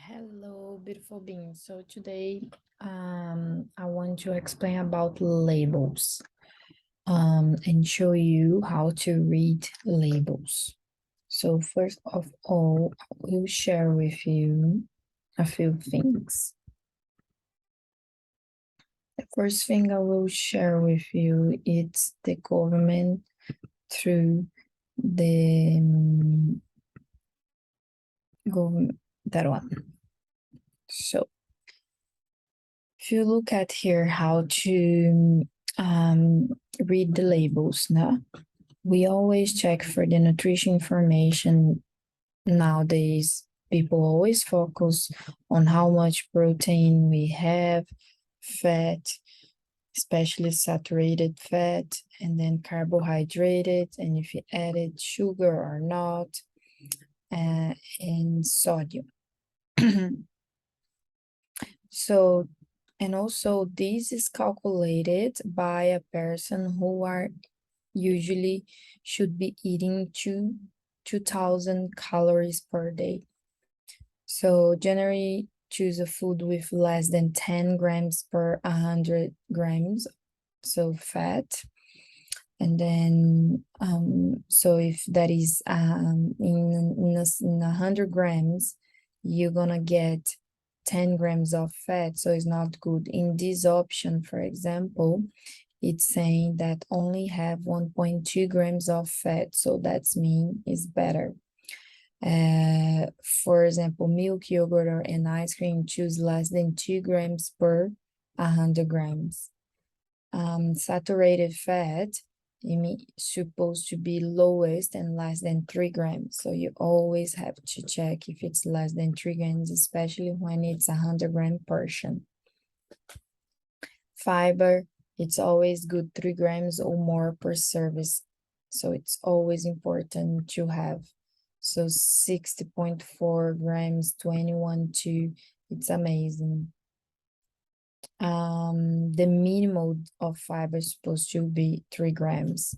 Hello, beautiful beings. So today, I want to explain about labels, and show you how to read labels. So first of all, I will share with you a few things. The first thing I will share with you is the government through the government, that one. So if you look at here how to read the labels, now we always check for the nutrition information. Nowadays, people always focus on how much protein we have, fat, especially saturated fat, and then carbohydrate, and if you added sugar or not, and sodium. So, and also this is calculated by a person who are usually should be eating 2,000 calories per day. So generally choose a food with less than 10 grams per 100 grams, so fat. And then, so if that is in 100 grams, you're gonna get 10 grams of fat, so it's not good. In this option, for example, it's saying that only have 1.2 grams of fat, so that's mean is better. For example, milk, yogurt, and ice cream choose less than 2 grams per 100 grams. Saturated fat supposed to be lowest and less than 3 grams. So you always have to check if it's less than 3 grams, especially when it's 100-gram portion. Fiber, it's always good 3 grams or more per service. So it's always important to have. So 60.4 grams, 21.2, it's amazing. The minimum of fiber is supposed to be 3 grams.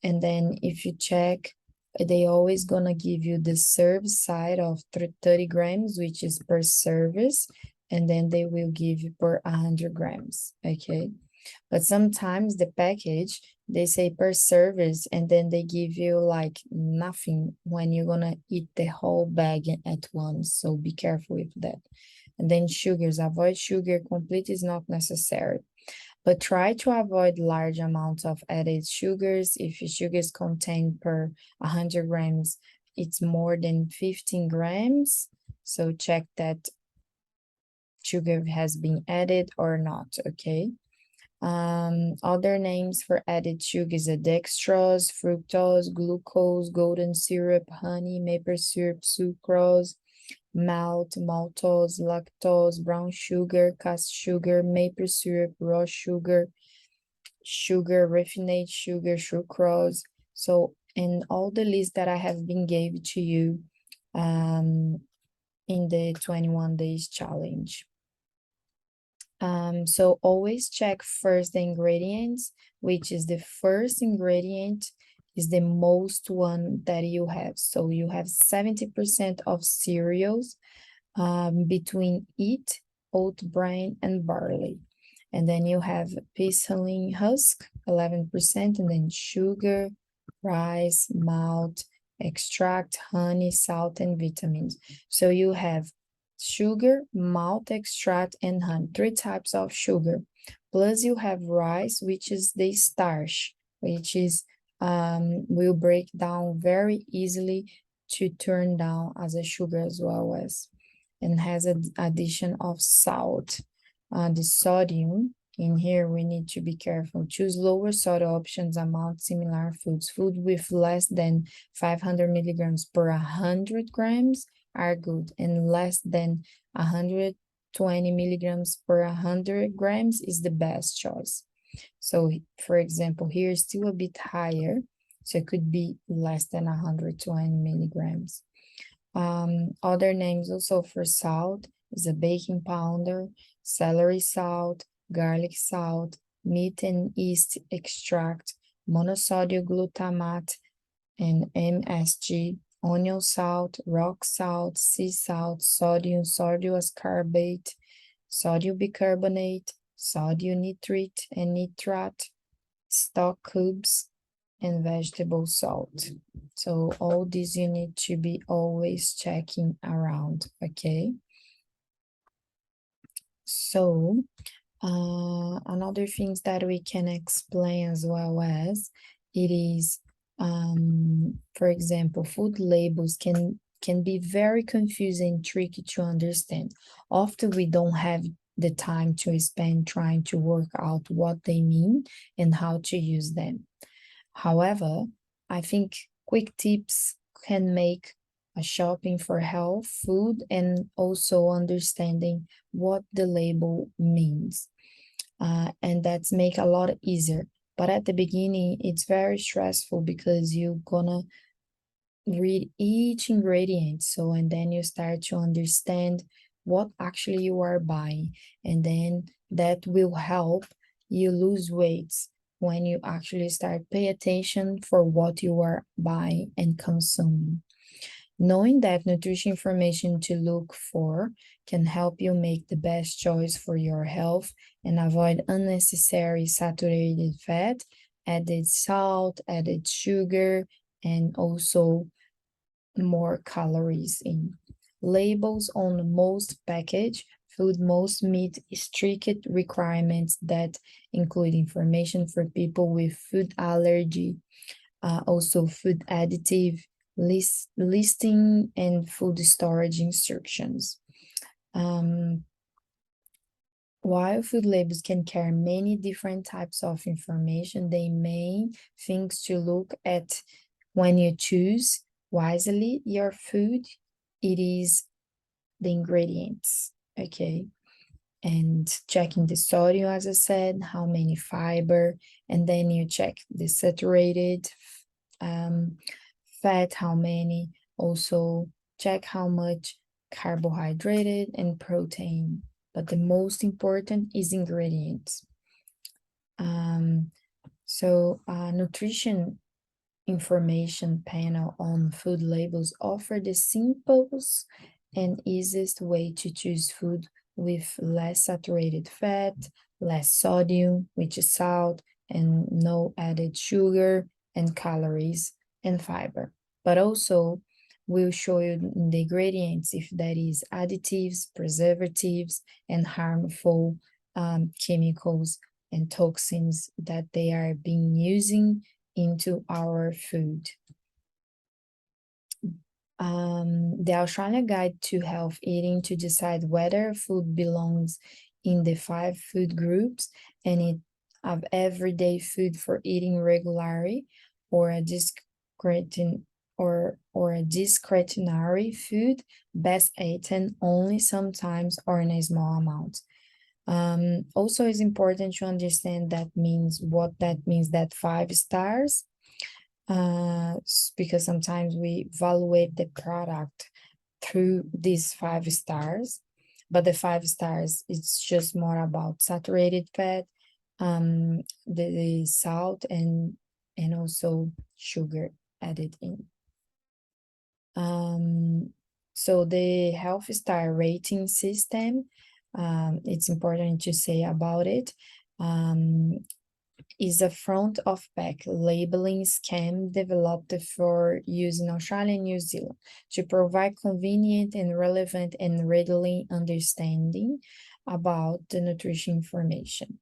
And then if you check, they always gonna give you the serve side of 30 grams, which is per service, and then they will give you per 100 grams, okay? But sometimes the package, they say per service, and then they give you like nothing when you're gonna eat the whole bag at once, so be careful with that. And then sugars, avoid sugar completely is not necessary. But try to avoid large amounts of added sugars. If your sugars contained per 100 grams, it's more than 15 grams. So check that sugar has been added or not, okay? Other names for added sugars are dextrose, fructose, glucose, golden syrup, honey, maple syrup, sucrose, malt, maltose, lactose, brown sugar, cast sugar, maple syrup, raw sugar, refined sugar, sucrose. So in all the list that I have been gave to you in the 21 days challenge. So always check first the ingredients, which is the first ingredient is the most one that you have. So you have 70% of cereals between wheat, oat bran, and barley. And then you have pistilin husk, 11%, and then sugar, rice, malt, extract, honey, salt, and vitamins. So you have sugar, malt extract, and honey, 3 types of sugar. Plus you have rice, which is the starch, which is will break down very easily to turn down as a sugar as well as, and has an addition of salt. The sodium, in here we need to be careful. Choose lower sodium options amount similar foods. Food with less than 500 milligrams per 100 grams are good, and less than 120 milligrams per 100 grams is the best choice. So for example, here is still a bit higher, so it could be less than 120 milligrams. Other names also for salt is a baking powder, celery salt, garlic salt, meat and yeast extract, monosodium glutamate, and MSG, onion salt, rock salt, sea salt, sodium ascorbate, sodium bicarbonate, sodium nitrate and nitrate, stock cubes, and vegetable salt. So all these you need to be always checking around, okay? So another things that we can explain as well as it is, for example, food labels can be very confusing, tricky to understand. Often we don't have the time to spend trying to work out what they mean and how to use them. However, I think quick tips can make a shopping for health, food, and also understanding what the label means. And that's make a lot easier. But at the beginning, it's very stressful because you're gonna read each ingredient. So, and then you start to understand what actually you are buying. And then that will help you lose weight when you actually start pay attention for what you are buying and consuming. Knowing that nutrition information to look for can help you make the best choice for your health and avoid unnecessary saturated fat, added salt, added sugar, and also more calories in. Labels on most package food most meet strict requirements that include information for people with food allergy, also food additive, listing, and food storage instructions. While food labels can carry many different types of information, the main things to look at when you choose wisely your food, it is the ingredients, okay? And checking the sodium, as I said, how many fiber, and then you check the saturated fat, how many, also check how much carbohydrate and protein. But the most important is ingredients. Nutrition information panel on food labels offer the simplest and easiest way to choose food with less saturated fat, less sodium, which is salt, and no added sugar and calories and fiber. But also, we'll show you the ingredients if that is additives, preservatives, and harmful chemicals and toxins that they are being using into our food. The Australian Guide to Health Eating to decide whether food belongs in the 5 food groups and it of everyday food for eating regularly or a discretionary food best eaten only sometimes or in a small amount. Also it's important to understand what that means that 5 stars, because sometimes we evaluate the product through these 5 stars, but the 5 stars, it's just more about saturated fat, the salt and also sugar added in. So the Health Star rating system, it's important to say about it, is a front of pack labeling scheme developed for use in Australia and New Zealand to provide convenient and relevant and readily understanding about the nutrition information.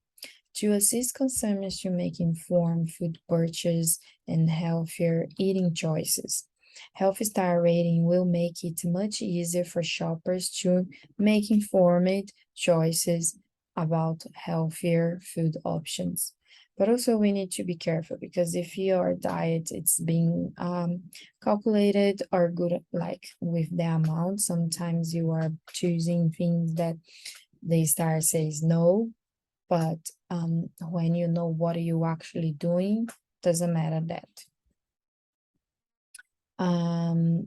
To assist consumers to make informed food purchase and healthier eating choices. Health Star rating will make it much easier for shoppers to make informed choices about healthier food options. But also we need to be careful because if your diet it's being calculated or good like with the amount, sometimes you are choosing things that the star says no, but when you know what are you actually doing, doesn't matter that.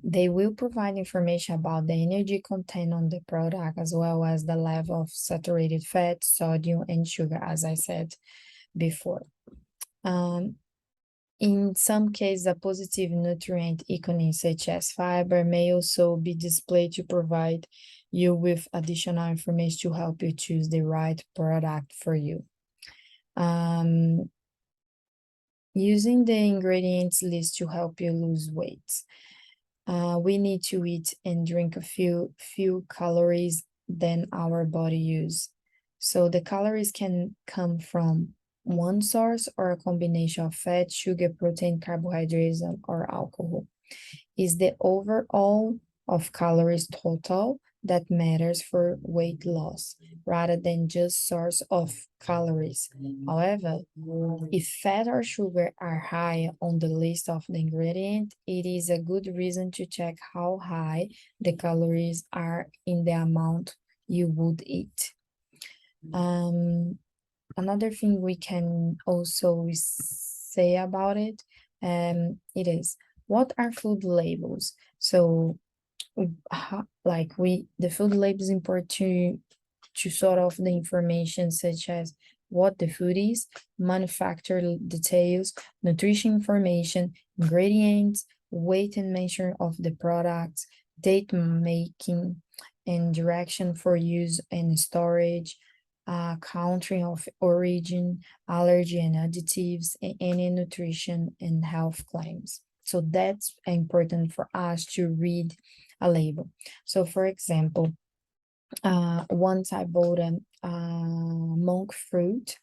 They will provide information about the energy content on the product as well as the level of saturated fat, sodium, and sugar, as I said before. In some cases, a positive nutrient iconing such as fiber may also be displayed to provide you with additional information to help you choose the right product for you. Using the ingredients list to help you lose weight. We need to eat and drink a few calories than our body use. So the calories can come from one source or a combination of fat, sugar, protein, carbohydrates, or alcohol. Is the overall of calories total that matters for weight loss rather than just source of calories. However, if fat or sugar are high on the list of the ingredient, it is a good reason to check how high the calories are in the amount you would eat. Another thing we can also say about it, it is, what are food labels? So the food labels import to sort of the information such as what the food is, manufacturer details, nutrition information, ingredients, weight and measure of the products, date making and direction for use and storage, country of origin, allergy and additives, and any nutrition and health claims. So that's important for us to read a label. So for example, once I bought a monk fruit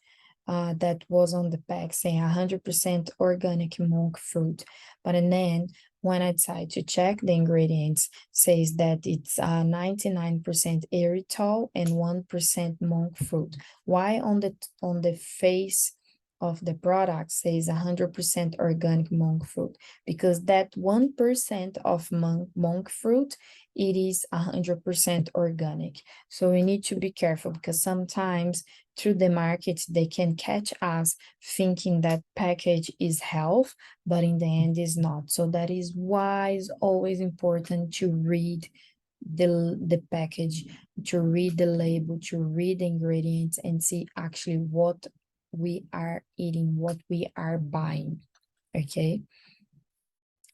that was on the pack saying 100% organic monk fruit. But then when I decided to check the ingredients, says that it's 99% erythritol and 1% monk fruit. Why on the face of the product says 100% organic monk fruit? Because that 1% of monk fruit, it is 100% organic. So we need to be careful because sometimes through the market, they can catch us thinking that package is health, but in the end is not. So that is why it's always important to read the package, to read the label, to read the ingredients and see actually what we are eating, what we are buying, okay?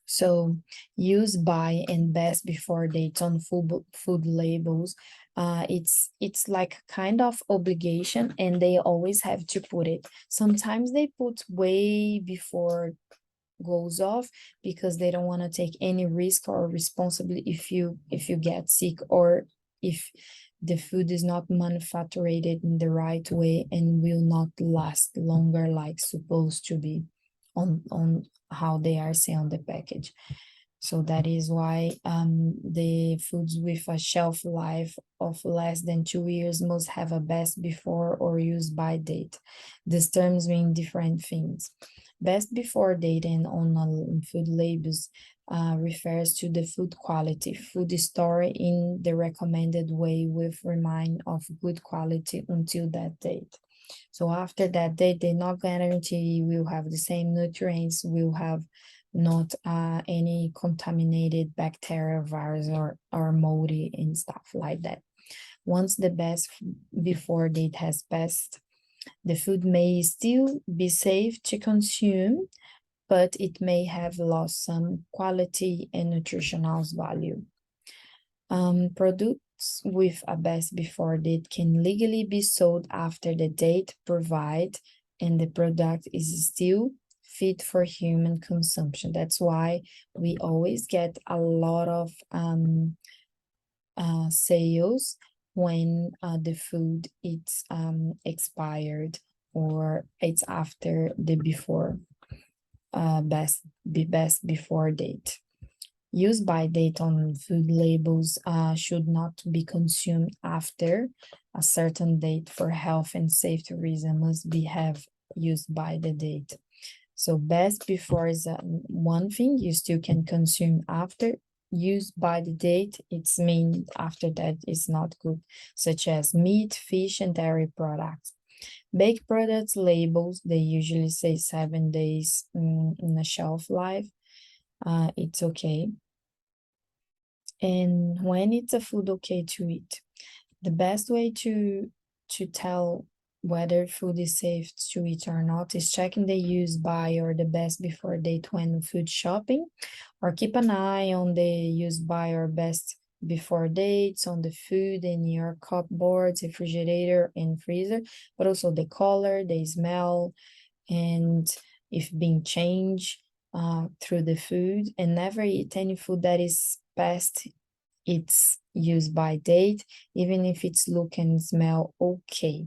So use by and best before dates on food labels. It's like kind of obligation and they always have to put it. Sometimes they put way before goes off because they don't want to take any risk or responsibility if you get sick or if the food is not manufactured in the right way and will not last longer like supposed to be on how they are saying on the package. So that is why the foods with a shelf life of less than 2 years must have a best before or use by date. These terms mean different things. Best before date and on food labels refers to the food quality. Food is stored in the recommended way with remain of good quality until that date. So after that date, they not guarantee will have the same nutrients, will have not any contaminated bacteria, virus, or moldy and stuff like that. Once the best before date has passed, the food may still be safe to consume, but it may have lost some quality and nutritional value. Products with a best before date can legally be sold after the date provided and the product is still fit for human consumption. That's why we always get a lot of sales when the food it's expired or it's after the best before date. Use by date on food labels should not be consumed after a certain date for health and safety reason must be have used by the date. So best before is one thing you still can consume after. Used by the date, it's mean after that is not good, such as meat, fish, and dairy products. Baked products labels, they usually say 7 days in the shelf life. It's okay. And when it's a food okay to eat, the best way to tell whether food is safe to eat or not is checking the use by or the best before date when food shopping, or keep an eye on the use by or best before dates on the food in your cupboards, refrigerator, and freezer, but also the color, the smell, and if being changed through the food. And never eat any food that is past its use by date, even if it's look and smell okay.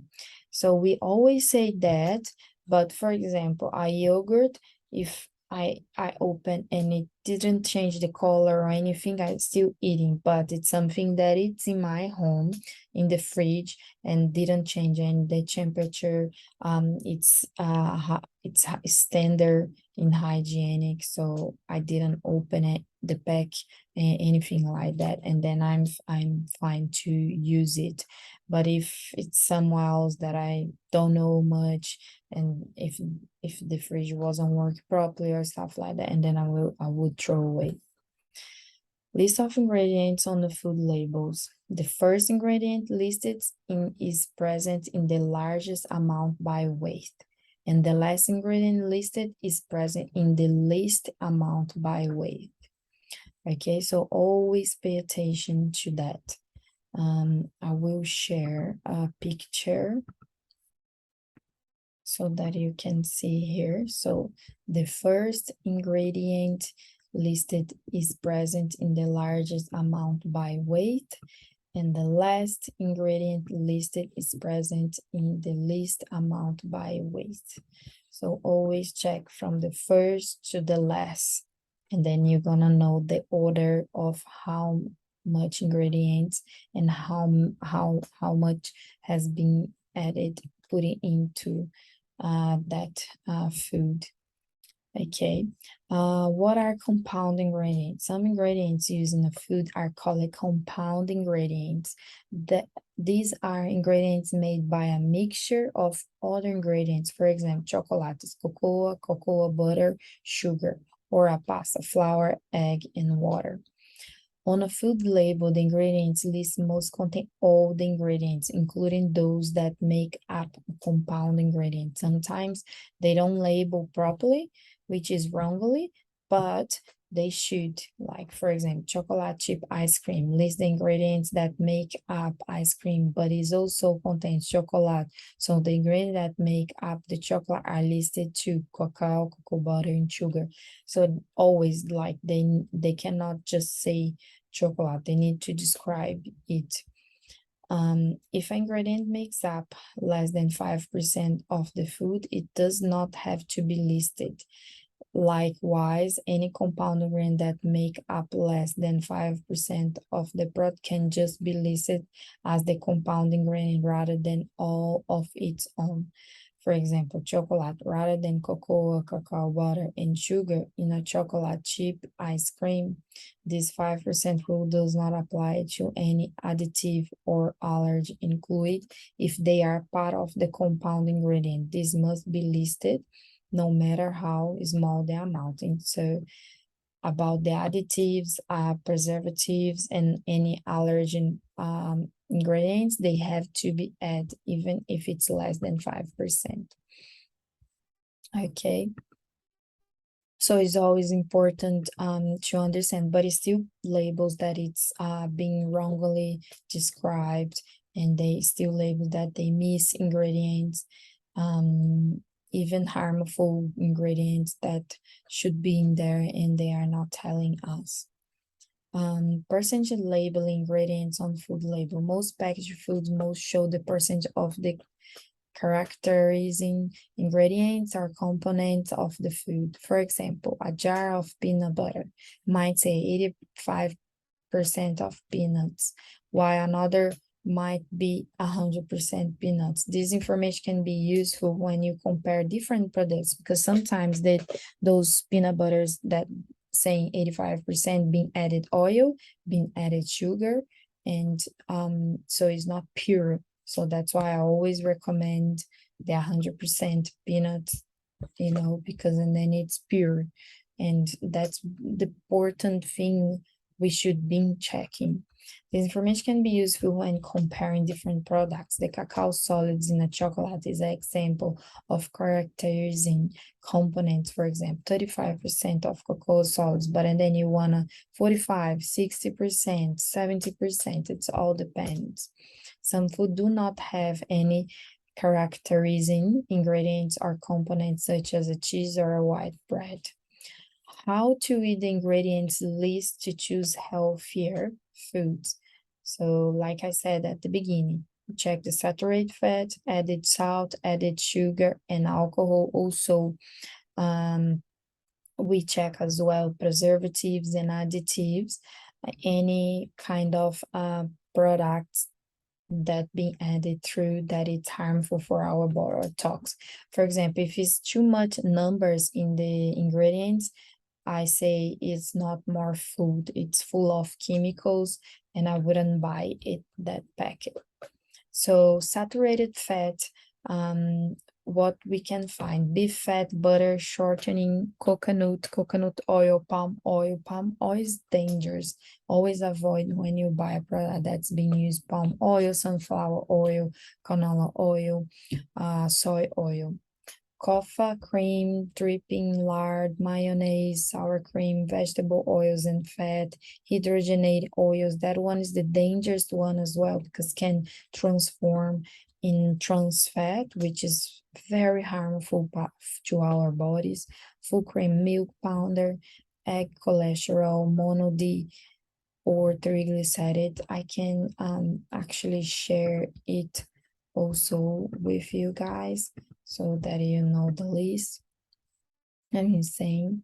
So we always say that, but for example, a yogurt, if I open and it didn't change the color or anything, I'm still eating, but it's something that it's in my home in the fridge and didn't change, and the temperature it's standard in hygienic, so I didn't open it, the pack, anything like that, and then I'm fine to use it. But if it's somewhere else that I don't know much, and if the fridge wasn't working properly or stuff like that, and then I would throw away. List of ingredients on the food labels. The first ingredient listed is present in the largest amount by weight, and the last ingredient listed is present in the least amount by weight. Okay, so always pay attention to that. I will share a picture so that you can see here. So the first ingredient listed is present in the largest amount by weight, and the last ingredient listed is present in the least amount by weight. So always check from the first to the last, and then you're gonna know the order of how much ingredients and how much has been added, putting into that food. Okay, what are compound ingredients? Some ingredients used in the food are called compound ingredients. These are ingredients made by a mixture of other ingredients. For example, chocolate, cocoa butter, sugar, or a pasta, flour, egg, and water. On a food label, the ingredients list must contain all the ingredients, including those that make up a compound ingredient. Sometimes they don't label properly, which is wrongly, but they should. Like, for example, chocolate chip ice cream lists the ingredients that make up ice cream, but it also contains chocolate. So the ingredients that make up the chocolate are listed too: cocoa butter, and sugar. So always, like, they cannot just say chocolate, they need to describe it. If an ingredient makes up less than 5% of the food, it does not have to be listed. Likewise, any compound ingredient that make up less than 5% of the product can just be listed as the compound ingredient rather than all of its own. For example, chocolate rather than cocoa butter, and sugar in a chocolate chip ice cream. This 5% rule does not apply to any additive or allergen included if they are part of the compound ingredient. This must be listed no matter how small the amount. And so about the additives, preservatives, and any allergen ingredients, they have to be added even if it's less than 5%. Okay. So it's always important to understand, but it still labels that it's being wrongly described, and they still label that they miss ingredients, even harmful ingredients that should be in there, and they are not telling us. Percentage labeling ingredients on food label. Most packaged foods must show the percentage of the characterizing ingredients or components of the food. For example, a jar of peanut butter might say 85% of peanuts, while another might be 100% peanuts. This information can be useful when you compare different products, because sometimes those peanut butters that saying 85% being added oil, being added sugar, and so it's not pure. So that's why I always recommend the 100% peanuts, because and then it's pure. And that's the important thing we should be checking. This information can be useful when comparing different products. The cacao solids in a chocolate is an example of characterizing components. For example, 35% of cocoa solids, but and then you wanna 45, 60%, 70%, it's all depends. Some food do not have any characterizing ingredients or components such as a cheese or a white bread. How to read the ingredients list to choose healthier foods. So like I said at the beginning, check the saturated fat, added salt, added sugar, and alcohol. Also, we check as well preservatives and additives, any kind of products that being added through that it's harmful for our body or toxic. For example, if it's too much numbers in the ingredients, I say it's not more food, it's full of chemicals, and I wouldn't buy it that packet. So saturated fat, what we can find: beef fat, butter, shortening, coconut oil, palm oil. Palm oil is dangerous. Always avoid when you buy a product that's being used palm oil, sunflower oil, canola oil, soy oil. Coffee, cream, dripping, lard, mayonnaise, sour cream, vegetable oils and fat, hydrogenated oils. That one is the dangerous one as well because can transform in trans fat, which is very harmful to our bodies. Full cream milk powder, egg cholesterol, mono D, or triglyceride. I can actually share it also with you guys so that you know the list. I'm saying,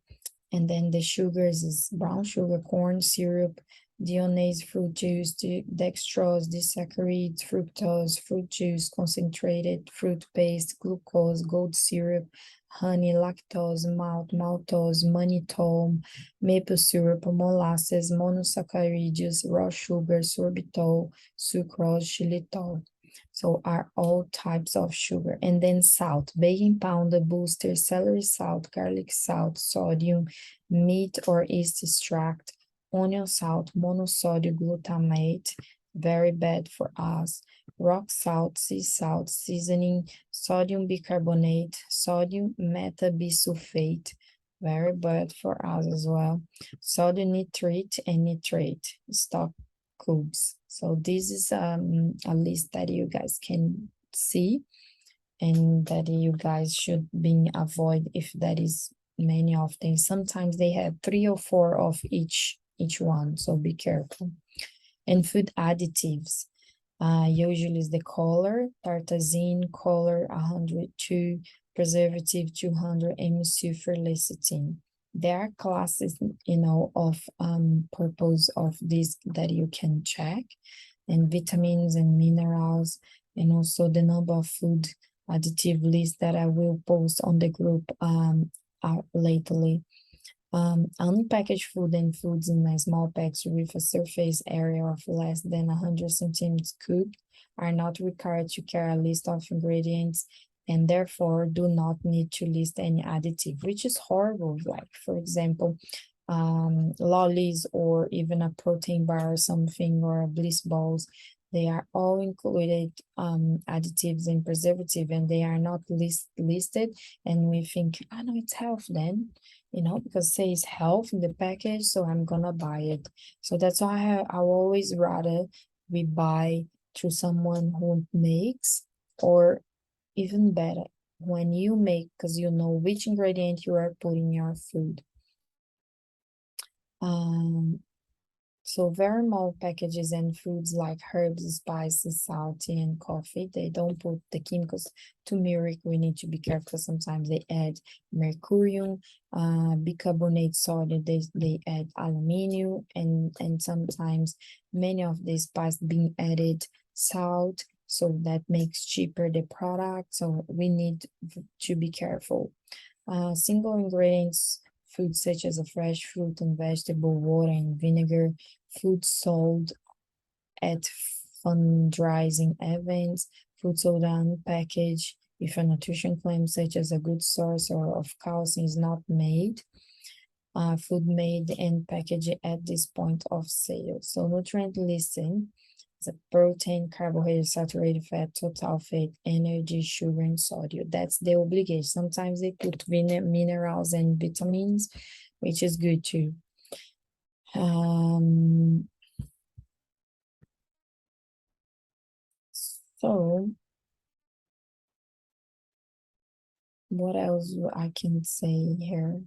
and then the sugars is brown sugar, corn syrup, deionase, fruit juice, dextrose, disaccharides, fructose, fruit juice, concentrated, fruit paste, glucose, gold syrup, honey, lactose, malt, maltose, mannitol, maple syrup, molasses, monosaccharides, raw sugar, sorbitol, sucrose, xylitol. So are all types of sugar. And then salt, baking powder, booster, celery salt, garlic salt, sodium, meat or yeast extract, onion salt, monosodium glutamate, very bad for us. Rock salt, sea salt, seasoning, sodium bicarbonate, sodium metabisulfate, very bad for us as well. Sodium nitrate and nitrate, stock cubes. So this is a list that you guys can see and that you guys should be avoid if that is many of them. Sometimes they have 3 or 4 of each one, so be careful. And food additives, usually is the color, tartrazine, color 102, preservative 200, sulfur lecithin. There are classes, of purpose of this that you can check, and vitamins and minerals, and also the number of food additive list that I will post on the group lately. Unpackaged food and foods in a small packs with a surface area of less than 100 centimeters cubed are not required to carry a list of ingredients and therefore do not need to list any additive, which is horrible. Like, for example, lollies or even a protein bar or something, or a bliss balls, they are all included additives and preservative, and they are not listed, and we think, I know it's health then, because it says health in the package, so I'm gonna buy it. So that's why I always rather we buy through someone who makes, or even better, when you make, because you know which ingredient you are putting in your food. So very small packages and foods like herbs, spices, salty, and coffee, they don't put the chemicals. Turmeric, we need to be careful. Sometimes they add mercurium, bicarbonate soda, they add aluminum, and sometimes many of these spices being added salt, so that makes cheaper the product. So we need to be careful. Single ingredients, food such as a fresh fruit and vegetable, water and vinegar, food sold at fundraising events, food sold unpackaged if a nutrition claim such as a good source or of calcium is not made. food made and packaged at this point of sale. So nutrient listing is a protein, carbohydrate, saturated fat, total fat, energy, sugar, and sodium. That's the obligation. Sometimes they put minerals and vitamins, which is good too. So what else I can say here?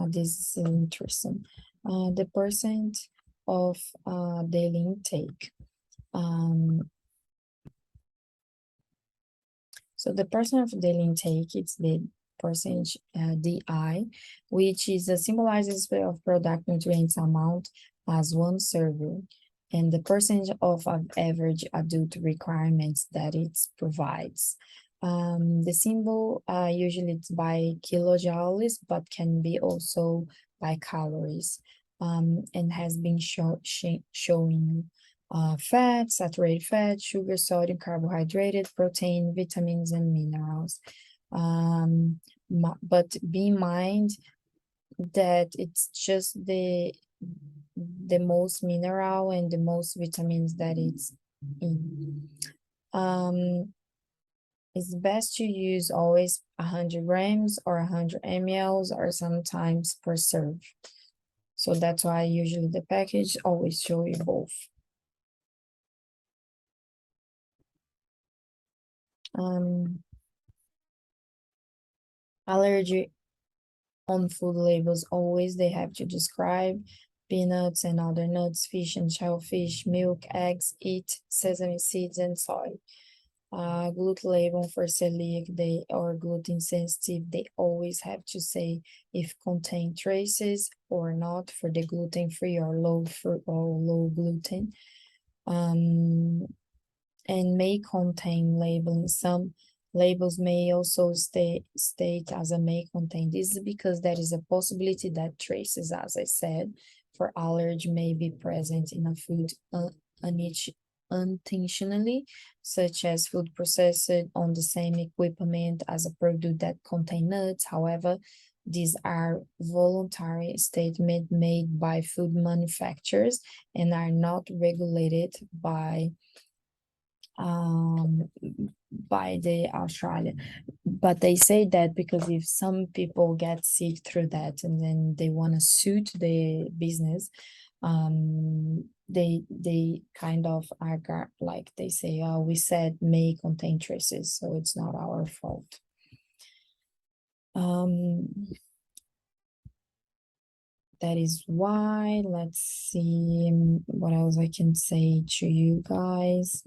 This is interesting. The percent of daily intake. So the percent of daily intake, it's the percentage DI, which is symbolizes of product nutrients amount as one serving, and the percentage of average adult requirements that it provides. The symbol usually it's by kilojoules, but can be also by calories, and has been showing fat, saturated fat, sugar, sodium, carbohydrate, protein, vitamins, and minerals. But be in mind that it's just the most mineral and the most vitamins that it's in. It's best to use always 100 grams or 100 mLs or sometimes per serve. So that's why usually the package always show you both. Allergy on food labels always they have to describe peanuts and other nuts, fish and shellfish, milk, eggs, eat sesame seeds and soy. Gluten label for celiac they or gluten sensitive, they always have to say if contain traces or not for the gluten free or low gluten. And may contain labeling. Some labels may also state as a may contain. This is because there is a possibility that traces, as I said, for allergy may be present in a food unintentionally, such as food processed on the same equipment as a product that contain nuts. However, these are voluntary statements made by food manufacturers and are not regulated by the Australia, but they say that because if some people get sick through that and then they want to suit the business, they kind of are like they say, oh, we said may contain traces, so it's not our fault. That is why. Let's see what else I can say to you guys.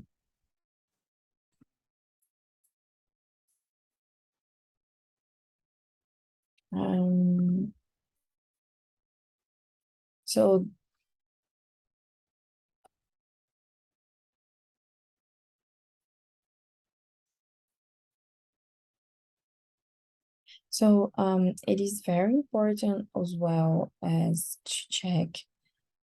So it is very important as well as to check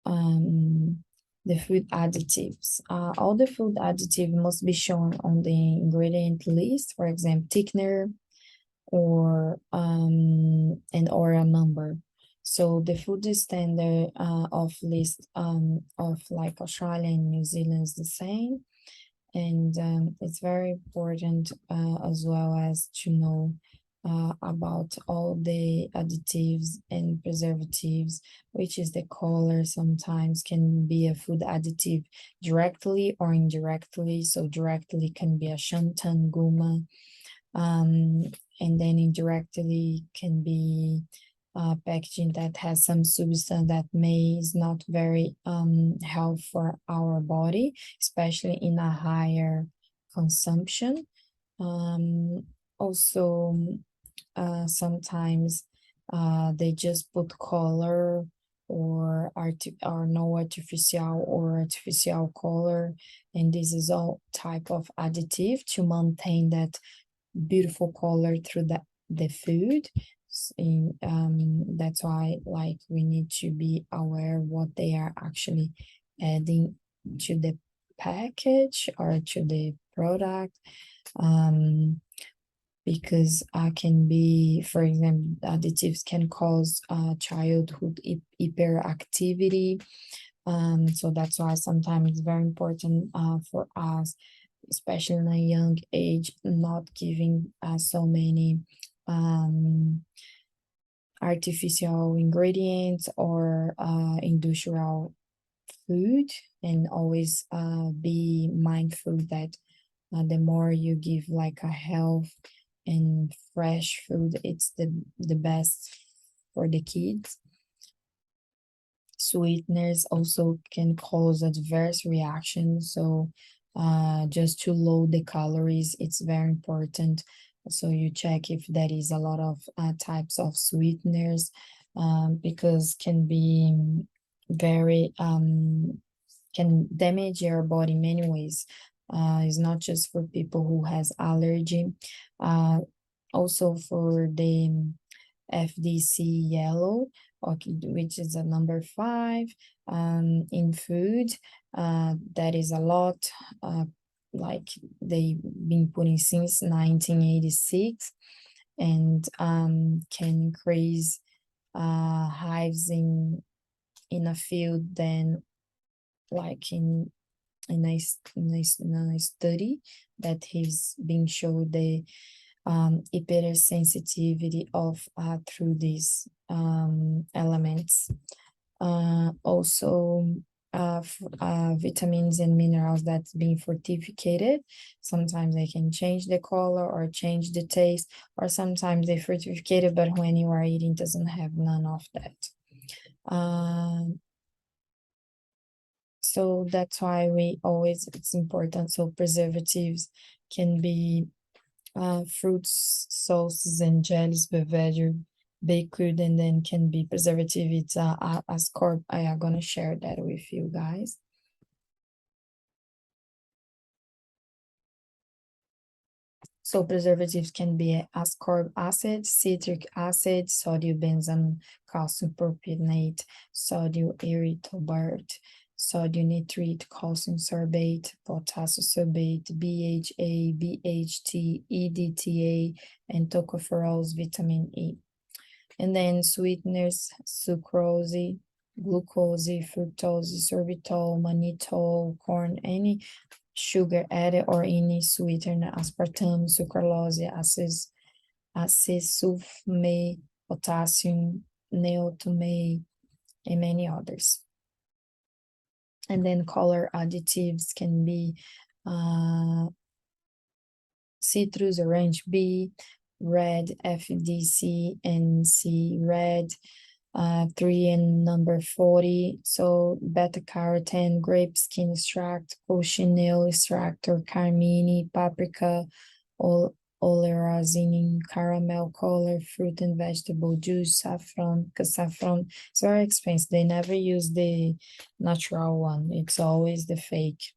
the food additives. All the food additive must be shown on the ingredient list, for example, thickener or or a number. So the food standard of list of like Australia and New Zealand is the same. And it's very important as well as to know about all the additives and preservatives, which is the color sometimes can be a food additive directly or indirectly. So directly can be a xanthan guma, and then indirectly can be packaging that has some substance that may is not very healthy for our body, especially in a higher consumption. Also, sometimes they just put color or no artificial color, and this is all type of additive to maintain that beautiful color through the food. That's why like we need to be aware what they are actually adding to the package or to the product, because can be, for example, additives can cause childhood hyperactivity. So that's why sometimes it's very important for us, especially in a young age, not giving so many artificial ingredients or industrial food, and always be mindful that the more you give like a health and fresh food, it's the best for the kids. Sweeteners also can cause adverse reactions, so just to load the calories, it's very important. So you check if there is a lot of types of sweeteners, because can be very can damage your body in many ways. It's not just for people who has allergy, also for the FDC yellow, which is a number 5 in food. That is a lot, like they've been putting since 1986, and can increase hives in a field, then like in a study that has been showed the hypersensitivity of through these elements. Also vitamins and minerals that's being fortificated. Sometimes they can change the color or change the taste, or sometimes they fortificated, but when you are eating doesn't have none of that. So that's why it's important. So preservatives can be fruits, sauces, and jellies, beverage, baked, and then can be preservative. It's ascorb. I am gonna share that with you guys. So preservatives can be ascorbic acid, citric acid, sodium benzoate, calcium propionate, sodium erythrobiate, sodium nitrite, calcium sorbate, potassium sorbate, BHA, BHT, EDTA, and tocopherols, vitamin E. And then sweeteners, sucrose, glucose, fructose, sorbitol, mannitol, corn, any sugar added or any sweetener, aspartame, sucralose, acesulfame, potassium, neotumate, and many others. And then color additives can be citrus, orange B, red FDC, and C red, 3 and number 40. So beta carotene, grape skin extract, cochineal extract, or carmine, paprika, oleoresin, caramel color, fruit and vegetable juice, saffron, because saffron is very expensive. They never use the natural one. It's always the fake.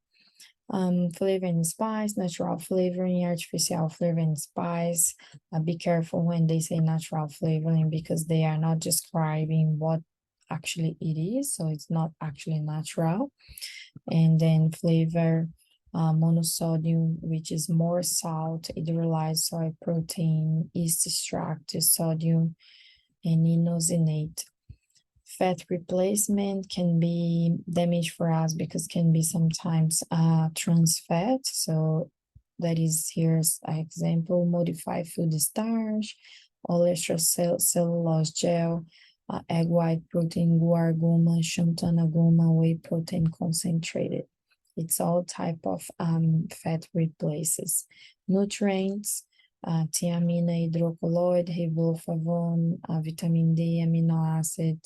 Flavor and spice, natural flavoring, artificial flavor and spice. Be careful when they say natural flavoring, because they are not describing what actually it is, so it's not actually natural. And then flavor, monosodium, which is more salt, hydrolyzed soy protein, yeast extract, sodium, and inosinate. Fat replacement can be damage for us because can be sometimes trans fat. So that is here's an example: modified food starch, cellulose gel, egg white protein, guar guma, xantana guma, whey protein concentrated. It's all type of fat replaces. Nutrients, thiamine, hydrocolloid, riboflavin, vitamin D, amino acid,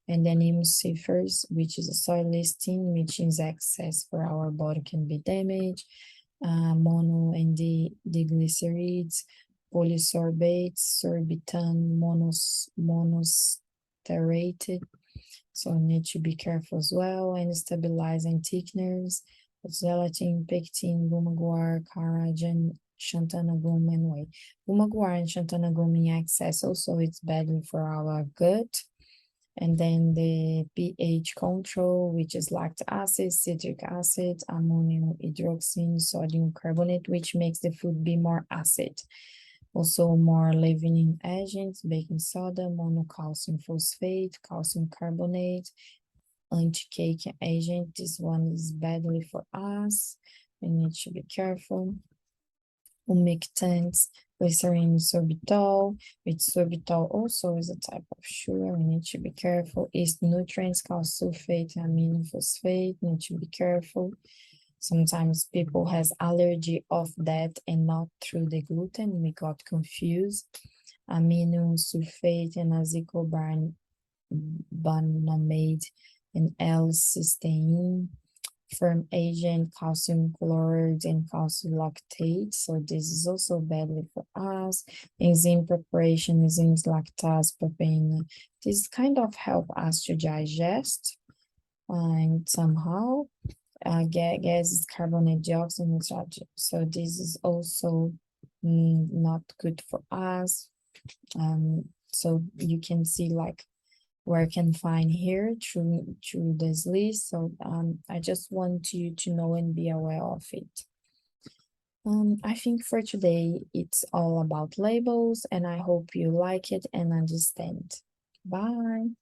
and then emulsifiers, which is a soy listing, which is excess for our body can be damaged. Mono and diglycerides, polysorbates, sorbitan, monostearated. So need to be careful as well. And stabilizing thickeners, gelatin, pectin, guma guar, collagen, xantana gum, and whey. Guma guar and xantana gum in excess also it's bad for our gut. And then the pH control, which is lactic acid, citric acid, ammonium hydroxide, sodium carbonate, which makes the food be more acid. Also more leavening agents, baking soda, monocalcium phosphate, calcium carbonate, anti-cake agent. This one is badly for us. We need to be careful. Humectants, glycerin sorbitol, which sorbitol also is a type of sugar. We need to be careful. Yeast nutrients, sulfate, aminophosphate. Need to be careful. Sometimes people has allergy of that and not through the gluten. We got confused. Amino sulfate and azicobarbamate and L-cysteine, firm agent, calcium chloride and calcium lactate. So this is also badly for us. Enzyme preparation, enzymes lactase, papain. This kind of help us to digest and somehow gases, carbonate dioxide, nitrogen. So this is also not good for us. So you can see like where I can find here through this list. So I just want you to know and be aware of it. I think for today it's all about labels, and I hope you like it and understand. Bye.